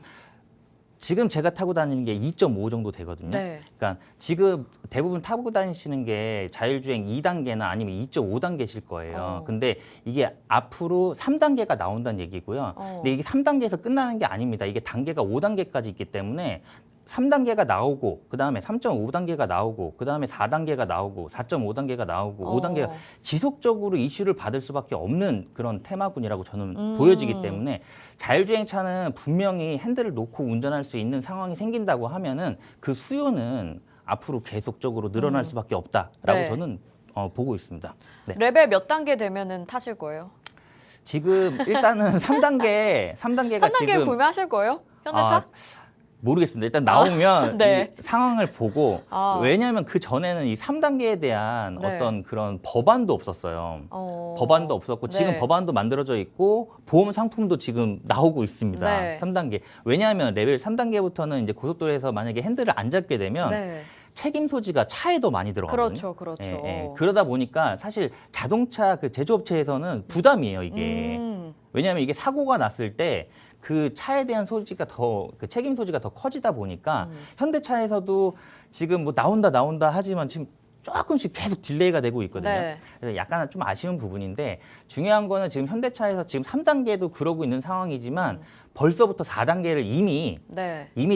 지금 제가 타고 다니는 게 2.5 정도 되거든요. 네. 그러니까 지금 대부분 타고 다니시는 게 자율주행 2단계나 아니면 2.5단계실 거예요. 근데 이게 앞으로 3단계가 나온다는 얘기고요. 근데 이게 3단계에서 끝나는 게 아닙니다. 이게 단계가 5단계까지 있기 때문에 3단계가 나오고 그다음에 3.5단계가 나오고 그다음에 4단계가 나오고 4.5단계가 나오고 5단계가 지속적으로 이슈를 받을 수밖에 없는 그런 테마군이라고 저는 보여지기 때문에 자율주행차는 분명히 핸들을 놓고 운전할 수 있는 상황이 생긴다고 하면은 그 수요는 앞으로 계속적으로 늘어날 수밖에 없다라고 네. 저는 보고 있습니다. 네. 레벨 몇 단계 되면은 타실 거예요? 지금 일단은 3단계가 3단계 지금 구매하실 거예요? 현대차? 모르겠습니다. 일단 나오면 네. 이 상황을 보고 왜냐하면 그 전에는 이 3단계에 대한 네. 어떤 그런 법안도 없었어요. 법안도 없었고 지금 네. 법안도 만들어져 있고 보험 상품도 지금 나오고 있습니다. 네. 3단계. 왜냐하면 레벨 3단계부터는 이제 고속도로에서 만약에 핸들을 안 잡게 되면 네. 책임 소지가 차에 더 많이 들어가거든요. 그렇죠. 예, 예. 그러다 보니까 사실 자동차 그 제조업체에서는 부담이에요, 이게. 왜냐하면 이게 사고가 났을 때 그 차에 대한 소지가 그 책임 소지가 더 커지다 보니까 현대차에서도 지금 뭐 나온다 하지만 지금 조금씩 계속 딜레이가 되고 있거든요. 네. 그래서 약간 좀 아쉬운 부분인데 중요한 거는 지금 현대차에서 지금 3단계도 그러고 있는 상황이지만 벌써부터 4단계를 이미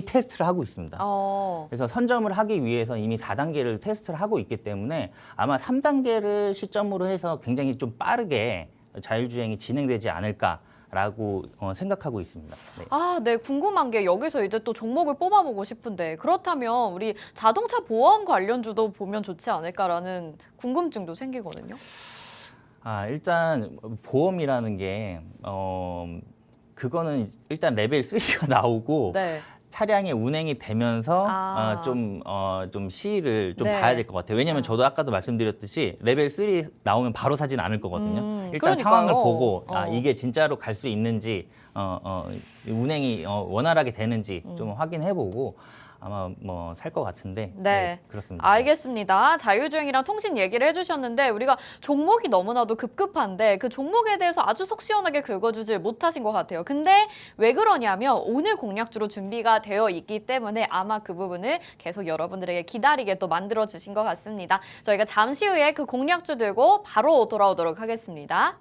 테스트를 하고 있습니다. 그래서 선점을 하기 위해서 이미 4단계를 테스트를 하고 있기 때문에 아마 3단계를 시점으로 해서 굉장히 좀 빠르게 자율주행이 진행되지 않을까라고 생각하고 있습니다. 네. 네, 궁금한 게 여기서 이제 또 종목을 뽑아보고 싶은데 그렇다면 우리 자동차 보험 관련주도 보면 좋지 않을까라는 궁금증도 생기거든요. 일단 보험이라는 게 그거는 일단 레벨 3가 나오고 네. 차량이 운행이 되면서 좀 시일을 좀 네. 봐야 될 것 같아요. 왜냐하면 저도 아까도 말씀드렸듯이 레벨 3 나오면 바로 사진 않을 거거든요. 일단 그러니까요. 상황을 보고 이게 진짜로 갈 수 있는지 운행이 원활하게 되는지 좀 확인해보고 아마 뭐 살 것 같은데 네. 그렇습니다. 알겠습니다. 자율주행이랑 통신 얘기를 해주셨는데 우리가 종목이 너무나도 급급한데 그 종목에 대해서 아주 속 시원하게 긁어주질 못하신 것 같아요. 근데 왜 그러냐면 오늘 공략주로 준비가 되어 있기 때문에 아마 그 부분을 계속 여러분들에게 기다리게 또 만들어주신 것 같습니다. 저희가 잠시 후에 그 공략주 들고 바로 돌아오도록 하겠습니다.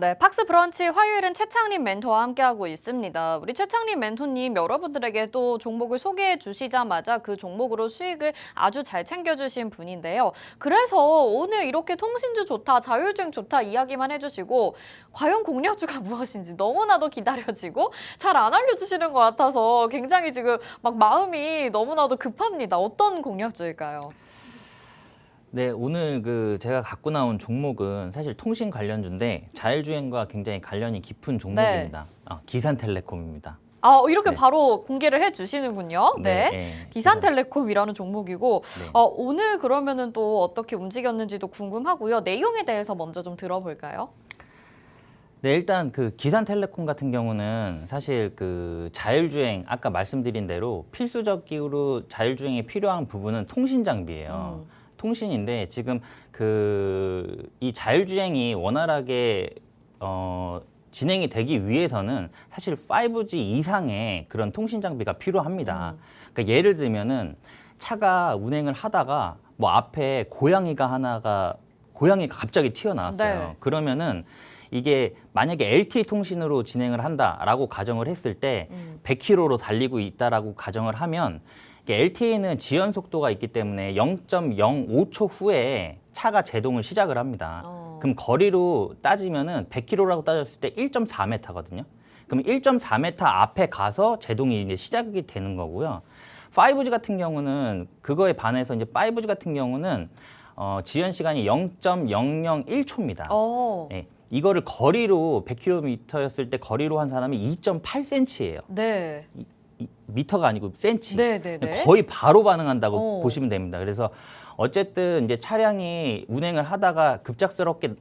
네, 팍스 브런치 화요일은 최창림 멘토와 함께하고 있습니다. 우리 최창림 멘토님 여러분들에게 또 종목을 소개해 주시자마자 그 종목으로 수익을 아주 잘 챙겨주신 분인데요. 그래서 오늘 이렇게 통신주 좋다, 자율주행 좋다 이야기만 해주시고 과연 공략주가 무엇인지 너무나도 기다려지고 잘 안 알려주시는 것 같아서 굉장히 지금 막 마음이 너무나도 급합니다. 어떤 공략주일까요? 네, 오늘 제가 갖고 나온 종목은 사실 통신 관련주인데 자율주행과 굉장히 관련이 깊은 종목입니다. 기산텔레콤입니다. 이렇게 네. 바로 공개를 해주시는군요. 네. 네. 기산텔레콤이라는 종목이고 네. 오늘 그러면은 또 어떻게 움직였는지도 궁금하고요. 내용에 대해서 먼저 좀 들어볼까요? 네, 일단 기산텔레콤 같은 경우는 사실 자율주행 아까 말씀드린 대로 필수적으로 자율주행에 필요한 부분은 통신 장비예요. 통신인데 지금 이 자율주행이 원활하게 진행이 되기 위해서는 사실 5G 이상의 그런 통신 장비가 필요합니다. 그러니까 예를 들면은 차가 운행을 하다가 뭐 앞에 고양이가 갑자기 튀어나왔어요. 네. 그러면은 이게 만약에 LTE 통신으로 진행을 한다라고 가정을 했을 때 100km로 달리고 있다라고 가정을 하면 LTE는 지연 속도가 있기 때문에 0.05초 후에 차가 제동을 시작을 합니다. 그럼 거리로 따지면은 100km라고 따졌을 때 1.4m거든요. 그럼 1.4m 앞에 가서 제동이 이제 시작이 되는 거고요. 5G 같은 경우는 그거에 반해서 이제 5G 같은 경우는 지연 시간이 0.001초입니다. 네, 이거를 거리로 100km였을 때 거리로 한 사람이 2.8cm예요. 네. 미터가 아니고 센치. 네, 네, 네. 거의 바로 반응한다고 보시면 됩니다. 그래서 어쨌든 이제 차량이 운행을 하다가 급작스럽게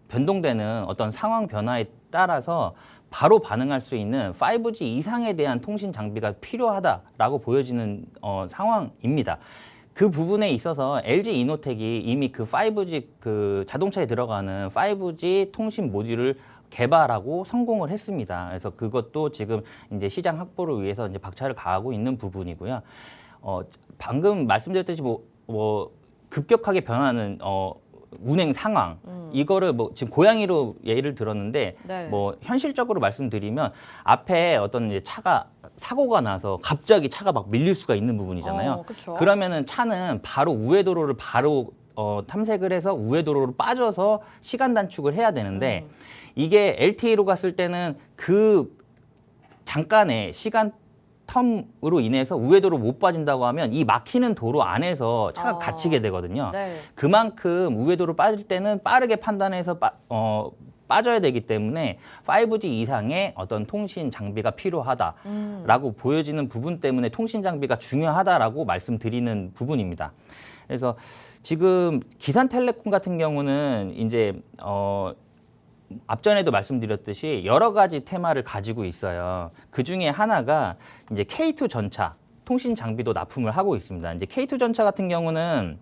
변동되는 어떤 상황 변화에 따라서 바로 반응할 수 있는 5G 이상에 대한 통신 장비가 필요하다라고 보여지는 상황입니다. 그 부분에 있어서 LG 이노텍이 이미 그 5G 그 자동차에 들어가는 5G 통신 모듈을 개발하고 성공을 했습니다. 그래서 그것도 지금 이제 시장 확보를 위해서 이제 박차를 가하고 있는 부분이고요. 방금 말씀드렸듯이 뭐 급격하게 변하는 운행 상황 이거를 뭐 지금 고양이로 예를 들었는데 네. 뭐 현실적으로 말씀드리면 앞에 어떤 이제 차가 사고가 나서 갑자기 차가 막 밀릴 수가 있는 부분이잖아요. 그쵸. 그러면은 차는 바로 우회 도로를 바로 탐색을 해서 우회 도로로 빠져서 시간 단축을 해야 되는데 이게 LTE로 갔을 때는 그 잠깐의 시간 텀으로 인해서 우회도로 못 빠진다고 하면 이 막히는 도로 안에서 차가 갇히게 되거든요. 네. 그만큼 우회도로 빠질 때는 빠르게 판단해서 빠져야 되기 때문에 5G 이상의 어떤 통신 장비가 필요하다라고 보여지는 부분 때문에 통신 장비가 중요하다라고 말씀드리는 부분입니다. 그래서 지금 기산텔레콤 같은 경우는 이제 앞전에도 말씀드렸듯이 여러 가지 테마를 가지고 있어요. 그 중에 하나가 이제 K2 전차 통신 장비도 납품을 하고 있습니다. 이제 K2 전차 같은 경우는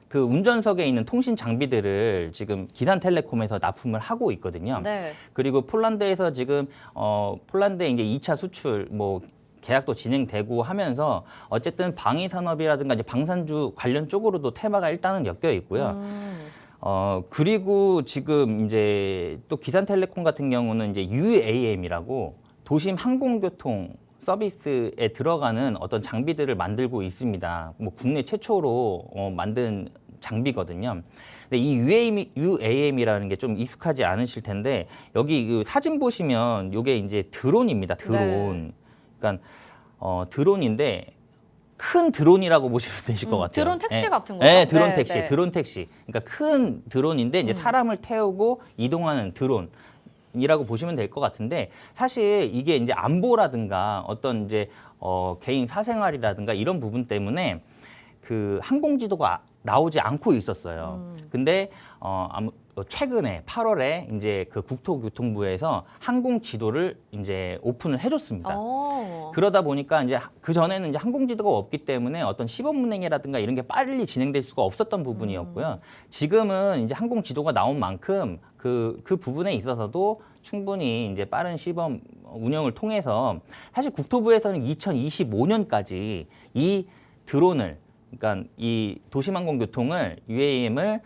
그 운전석에 있는 통신 장비들을 지금 기산텔레콤에서 납품을 하고 있거든요. 네. 그리고 폴란드에서 지금 폴란드에 이제 2차 수출 뭐 계약도 진행되고 하면서 어쨌든 방위 산업이라든가 이제 방산주 관련 쪽으로도 테마가 일단은 엮여 있고요. 그리고 지금 이제 또 기산텔레콤 같은 경우는 이제 UAM이라고 도심 항공교통 서비스에 들어가는 어떤 장비들을 만들고 있습니다. 뭐 국내 최초로 만든 장비거든요. 근데 이 UAM이라는 게 좀 익숙하지 않으실 텐데 여기 그 사진 보시면 이게 이제 드론입니다. 드론. 네. 그러니까 드론인데 큰 드론이라고 보시면 되실 것 같아요. 드론 택시 예. 같은 거죠? 네, 드론 네, 택시, 네. 드론 택시. 그러니까 큰 드론인데 이제 사람을 태우고 이동하는 드론이라고 보시면 될 것 같은데 사실 이게 이제 안보라든가 어떤 이제 개인 사생활이라든가 이런 부분 때문에 그 항공지도가 나오지 않고 있었어요. 근데 최근에 8월에 이제 그 국토교통부에서 항공 지도를 이제 오픈을 해줬습니다. 그러다 보니까 이제 그 전에는 이제 항공 지도가 없기 때문에 어떤 시범 운행이라든가 이런 게 빨리 진행될 수가 없었던 부분이었고요. 지금은 이제 항공 지도가 나온 만큼 그 부분에 있어서도 충분히 이제 빠른 시범 운영을 통해서 사실 국토부에서는 2025년까지 이 드론을 그러니까 이 도심항공교통을 UAM을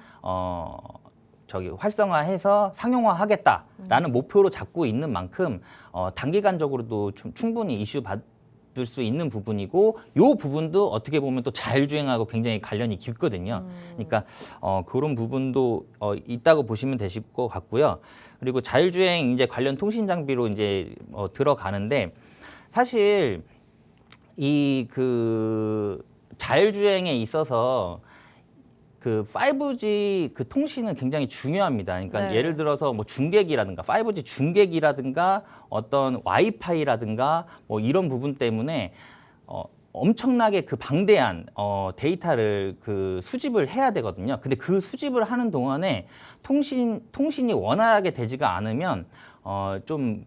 활성화해서 상용화하겠다라는 목표로 잡고 있는 만큼 단기간적으로도 좀 충분히 이슈 받을 수 있는 부분이고 이 부분도 어떻게 보면 또 자율주행하고 굉장히 관련이 깊거든요. 그러니까 그런 부분도 있다고 보시면 되실 것 같고요. 그리고 자율주행 이제 관련 통신 장비로 이제 들어가는데 사실 이 그 자율주행에 있어서 그 5G 그 통신은 굉장히 중요합니다. 그러니까 네. 예를 들어서 뭐 중계기라든가 5G 중계기라든가 어떤 와이파이라든가 뭐 이런 부분 때문에 엄청나게 그 방대한 데이터를 그 수집을 해야 되거든요. 근데 그 수집을 하는 동안에 통신이 원활하게 되지가 않으면 좀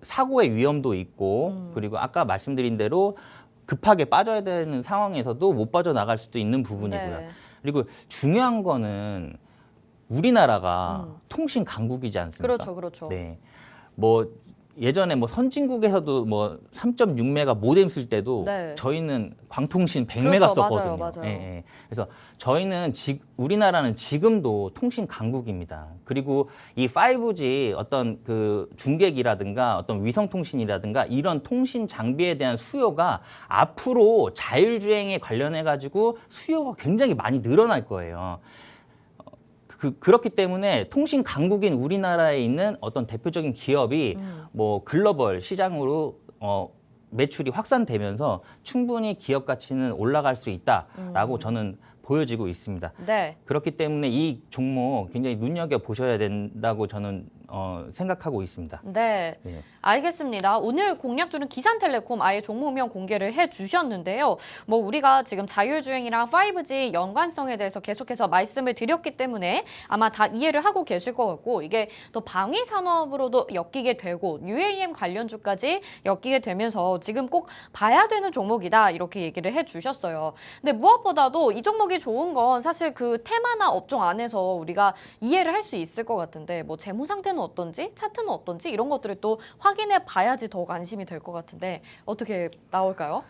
사고의 위험도 있고 그리고 아까 말씀드린 대로 급하게 빠져야 되는 상황에서도 못 빠져나갈 수도 있는 부분이고요. 네. 그리고 중요한 거는 우리나라가 통신 강국이지 않습니까? 그렇죠, 그렇죠. 네. 뭐 예전에 뭐 선진국에서도 뭐 3.6메가 모뎀 쓸 때도 네. 저희는 광통신 100메가 그렇죠. 썼거든요. 맞아요. 예, 예. 그래서 저희는 우리나라는 지금도 통신 강국입니다. 그리고 이 5G 어떤 그 중계기라든가 어떤 위성 통신이라든가 이런 통신 장비에 대한 수요가 앞으로 자율주행에 관련해 가지고 수요가 굉장히 많이 늘어날 거예요. 그렇기 때문에 통신 강국인 우리나라에 있는 어떤 대표적인 기업이 뭐 글로벌 시장으로 매출이 확산되면서 충분히 기업 가치는 올라갈 수 있다라고 저는 보여지고 있습니다. 네. 그렇기 때문에 이 종목 굉장히 눈여겨 보셔야 된다고 저는 생각하고 있습니다. 네, 네. 알겠습니다. 오늘 공략주는 기산텔레콤 아예 종목명 공개를 해주셨는데요. 뭐 우리가 지금 자율주행이랑 5G 연관성에 대해서 계속해서 말씀을 드렸기 때문에 아마 다 이해를 하고 계실 것 같고 이게 또 방위 산업으로도 엮이게 되고 UAM 관련주까지 엮이게 되면서 지금 꼭 봐야 되는 종목이다 이렇게 얘기를 해주셨어요. 근데 무엇보다도 이 종목이 좋은 건 사실 그 테마나 업종 안에서 우리가 이해를 할 수 있을 것 같은데 뭐 재무 상태는 어떤지 차트는 어떤지 이런 것들을 또 확인해 봐야지 더욱 안심이 될 것 같은데 어떻게 나올까요?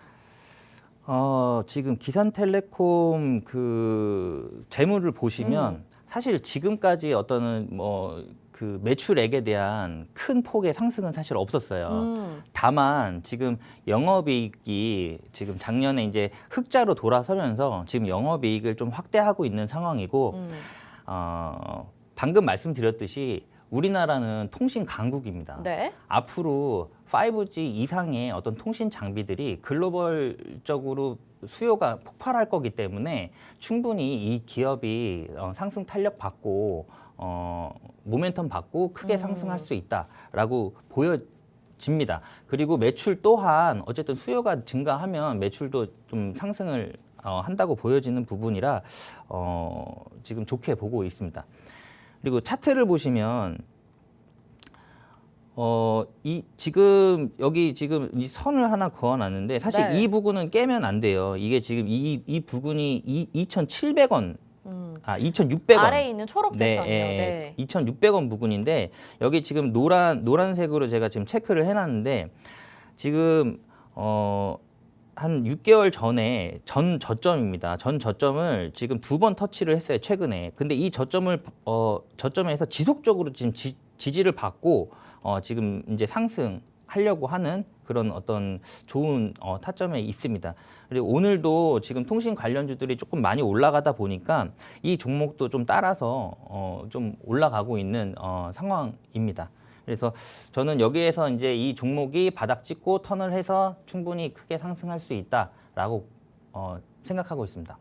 지금 기산텔레콤 그 재무를 보시면 사실 지금까지 어떤 뭐 그 매출액에 대한 큰 폭의 상승은 사실 없었어요. 다만 지금 영업이익이 지금 작년에 이제 흑자로 돌아서면서 지금 영업이익을 좀 확대하고 있는 상황이고 방금 말씀드렸듯이 우리나라는 통신 강국입니다. 네. 앞으로 5G 이상의 어떤 통신 장비들이 글로벌적으로 수요가 폭발할 거기 때문에 충분히 이 기업이 상승 탄력 받고 모멘텀 받고 크게 상승할 수 있다라고 보여집니다. 그리고 매출 또한 어쨌든 수요가 증가하면 매출도 좀 상승을 한다고 보여지는 부분이라 지금 좋게 보고 있습니다. 그리고 차트를 보시면 지금 여기 지금 이 선을 하나 그어놨는데 사실 네. 이 부분은 깨면 안 돼요. 이게 지금 이 부분이 2,700원, 2,600원. 아래에 있는 초록색 네, 선이요. 예, 네. 2,600원 부분인데 여기 지금 노란색으로 제가 지금 체크를 해놨는데 지금 한 6개월 전에 전 저점입니다. 전 저점을 지금 2번 터치를 했어요, 최근에. 근데 이 저점에서 지속적으로 지금 지지를 받고 지금 이제 상승하려고 하는 그런 어떤 좋은 타점에 있습니다. 그리고 오늘도 지금 통신 관련주들이 조금 많이 올라가다 보니까 이 종목도 좀 따라서 좀 올라가고 있는 상황입니다. 그래서 저는 여기에서 이제 이 종목이 바닥 찍고 턴을 해서 충분히 크게 상승할 수 있다라고 생각하고 있습니다.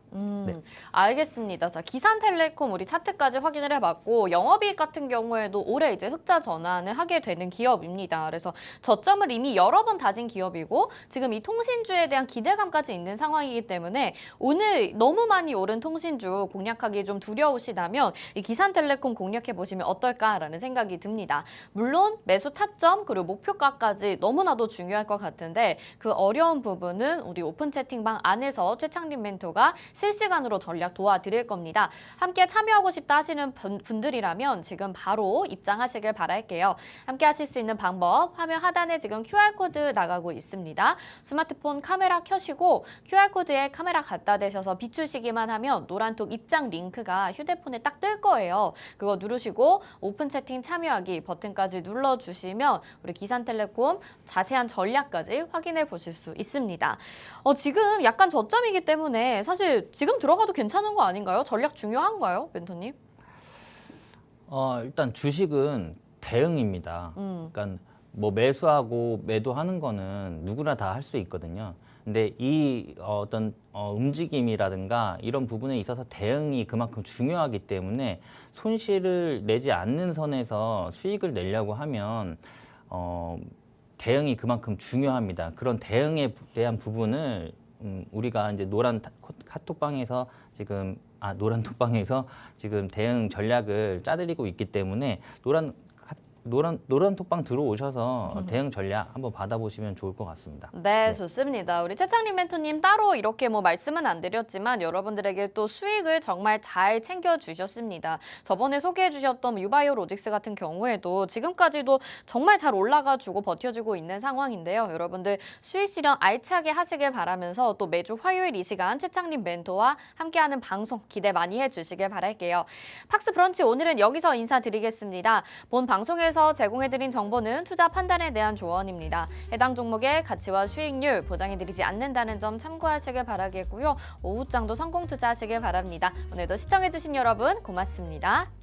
네. 알겠습니다. 자, 기산텔레콤 우리 차트까지 확인을 해봤고 영업이익 같은 경우에도 올해 이제 흑자 전환을 하게 되는 기업입니다. 그래서 저점을 이미 여러 번 다진 기업이고 지금 이 통신주에 대한 기대감까지 있는 상황이기 때문에 오늘 너무 많이 오른 통신주 공략하기 좀 두려우시다면 이 기산텔레콤 공략해 보시면 어떨까라는 생각이 듭니다. 물론 매수 타점 그리고 목표가까지 너무나도 중요할 것 같은데 그 어려운 부분은 우리 오픈 채팅방 안에서 최창림 멘토가 실시간으로 전략 도와드릴 겁니다. 함께 참여하고 싶다 하시는 분들이라면 지금 바로 입장하시길 바랄게요. 함께 하실 수 있는 방법 화면 하단에 지금 QR코드 나가고 있습니다. 스마트폰 카메라 켜시고 QR코드에 카메라 갖다 대셔서 비추시기만 하면 노란톡 입장 링크가 휴대폰에 딱 뜰 거예요. 그거 누르시고 오픈 채팅 참여하기 버튼까지 눌러주시면 우리 기산텔레콤 자세한 전략까지 확인해 보실 수 있습니다. 지금 약간 저점이기 때문에 사실 지금 들어가도 괜찮은 거 아닌가요? 전략 중요한가요, 멘토님? 일단 주식은 대응입니다. 그러니까 뭐 매수하고 매도하는 거는 누구나 다 할 수 있거든요. 근데 이 어떤 움직임이라든가 이런 부분에 있어서 대응이 그만큼 중요하기 때문에 손실을 내지 않는 선에서 수익을 내려고 하면 대응이 그만큼 중요합니다. 그런 대응에 대한 부분을 우리가 이제 노란 카톡방에서 지금 노란 톡방에서 지금 대응 전략을 짜드리고 있기 때문에 노란 톡방 들어오셔서 대응 전략 한번 받아보시면 좋을 것 같습니다. 네, 좋습니다. 우리 최창림 멘토님 따로 이렇게 뭐 말씀은 안 드렸지만 여러분들에게 또 수익을 정말 잘 챙겨주셨습니다. 저번에 소개해주셨던 유바이오 로직스 같은 경우에도 지금까지도 정말 잘 올라가주고 버텨주고 있는 상황인데요. 여러분들 수익 실현 알차게 하시길 바라면서 또 매주 화요일 이 시간 최창림 멘토와 함께하는 방송 기대 많이 해주시길 바랄게요. 팍스 브런치 오늘은 여기서 인사드리겠습니다. 본 방송에서 제공해드린 정보는 투자 판단에 대한 조언입니다. 해당 종목의 가치와 수익률 보장해드리지 않는다는 점 참고하시길 바라겠고요. 오후장도 성공 투자하시길 바랍니다. 오늘도 시청해주신 여러분 고맙습니다.